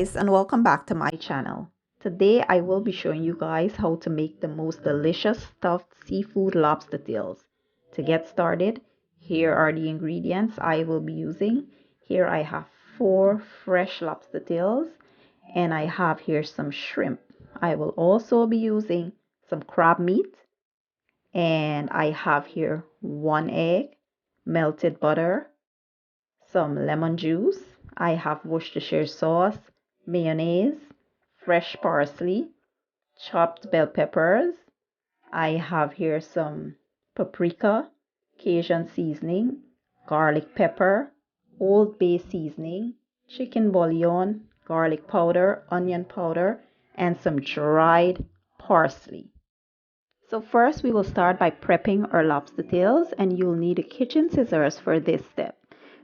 guys, and welcome back to my channel. Today I will be showing you guys how to make the most delicious stuffed seafood lobster tails. To get started, here are the ingredients I will be using. Here I have 4 fresh lobster tails, and I have here some shrimp. I will also be using some crab meat, and I have here 1 egg, melted butter, some lemon juice. I have Worcestershire sauce, mayonnaise, fresh parsley, chopped bell peppers. I have here some paprika, Cajun seasoning, garlic pepper, Old Bay seasoning, chicken bouillon, garlic powder, onion powder, and some dried parsley. So first we will start by prepping our lobster tails, and you'll need a kitchen scissors for this step.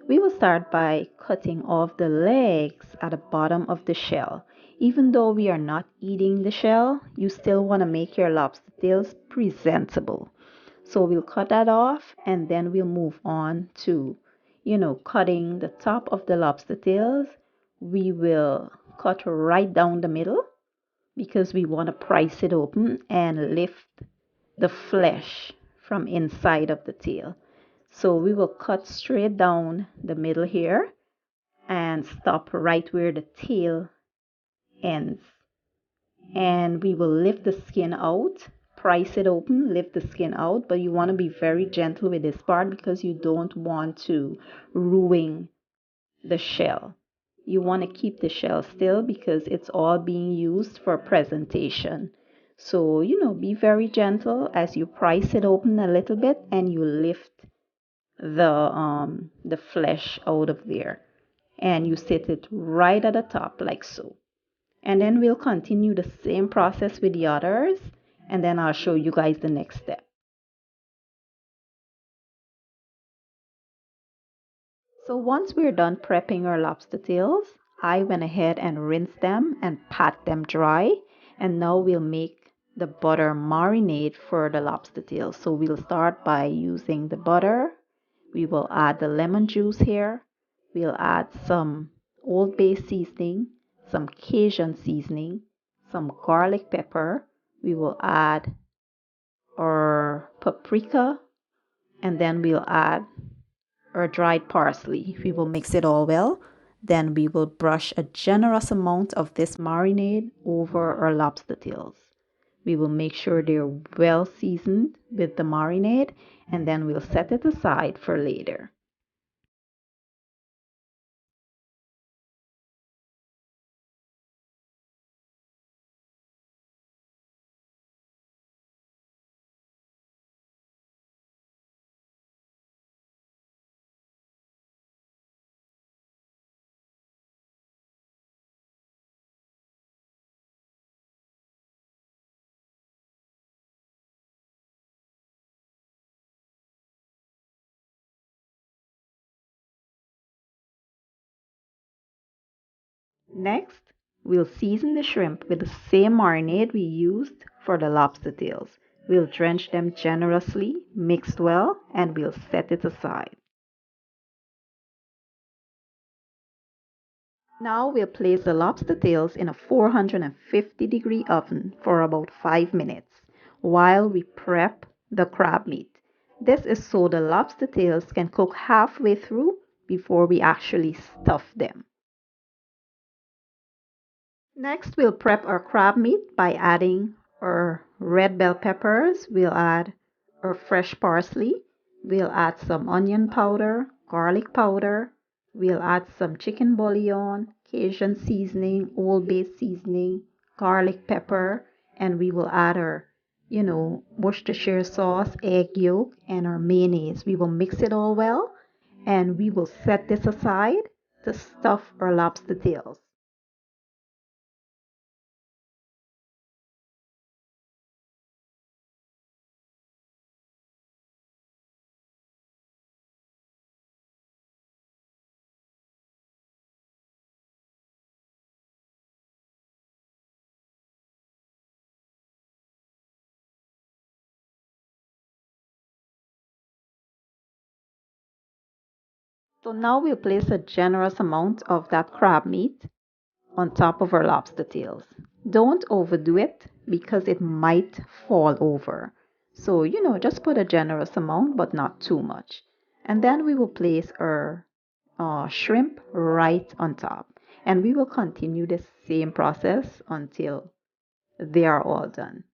We will start by cutting off the legs at the bottom of the shell. Even though we are not eating the shell, you still want to make your lobster tails presentable. So we'll cut that off, and then we'll move on to, cutting the top of the lobster tails. We will cut right down the middle because we want to prise it open and lift the flesh from inside of the tail. So we will cut straight down the middle here and stop right where the tail ends. And we will lift the skin out, prise it open, lift the skin out, but you want to be very gentle with this part because you don't want to ruin the shell. You want to keep the shell still because it's all being used for presentation. So, be very gentle as you prise it open a little bit and you lift the flesh out of there. And you set it right at the top like so. And then we'll continue the same process with the others, and then I'll show you guys the next step. So once we're done prepping our lobster tails, I went ahead and rinsed them and pat them dry. And now we'll make the butter marinade for the lobster tails. So we'll start by using the butter. We will add the lemon juice here. We'll add some Old Bay seasoning, some Cajun seasoning, some garlic pepper. We will add our paprika, and then we'll add or dried parsley. We will mix it all well. Then we will brush a generous amount of this marinade over our lobster tails. We will make sure they're well seasoned with the marinade, and then we'll set it aside for later. Next, we'll season the shrimp with the same marinade we used for the lobster tails. We'll drench them generously, mix well, and we'll set it aside. Now we'll place the lobster tails in a 450-degree oven for about 5 minutes while we prep the crab meat. This is so the lobster tails can cook halfway through before we actually stuff them. Next, we'll prep our crab meat by adding our red bell peppers. We'll add our fresh parsley. We'll add some onion powder, garlic powder. We'll add some chicken bouillon, Cajun seasoning, Old Bay seasoning, garlic pepper, and we will add our, Worcestershire sauce, egg yolk, and our mayonnaise. We will mix it all well, and we will set this aside to stuff our lobster tails. So now we'll place a generous amount of that crab meat on top of our lobster tails. Don't overdo it because it might fall over. So, just put a generous amount, but not too much. And then we will place our shrimp right on top. And we will continue the same process until they are all done.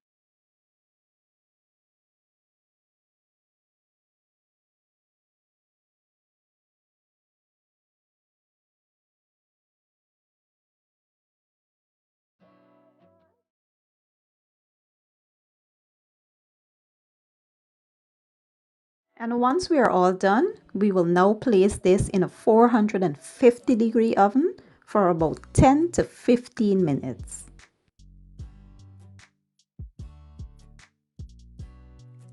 And once we are all done, we will now place this in a 450-degree oven for about 10 to 15 minutes.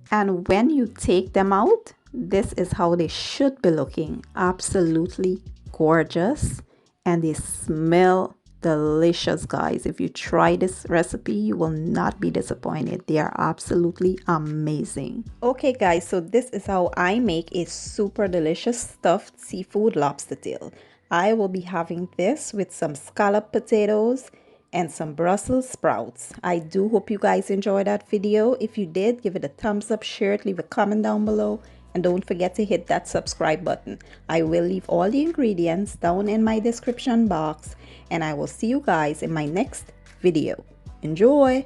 And when you take them out, this is how they should be looking. Absolutely gorgeous. And they smell delicious, guys. If you try this recipe, you will not be disappointed. They are absolutely amazing. Okay, guys, so this is how I make a super delicious stuffed seafood lobster tail. I will be having this with some scalloped potatoes and some Brussels sprouts. I do hope you guys enjoyed that video. If you did, give it a thumbs up, share it, leave a comment down below, and don't forget to hit that subscribe button. I will leave all the ingredients down in my description box, and I will see you guys in my next video. Enjoy!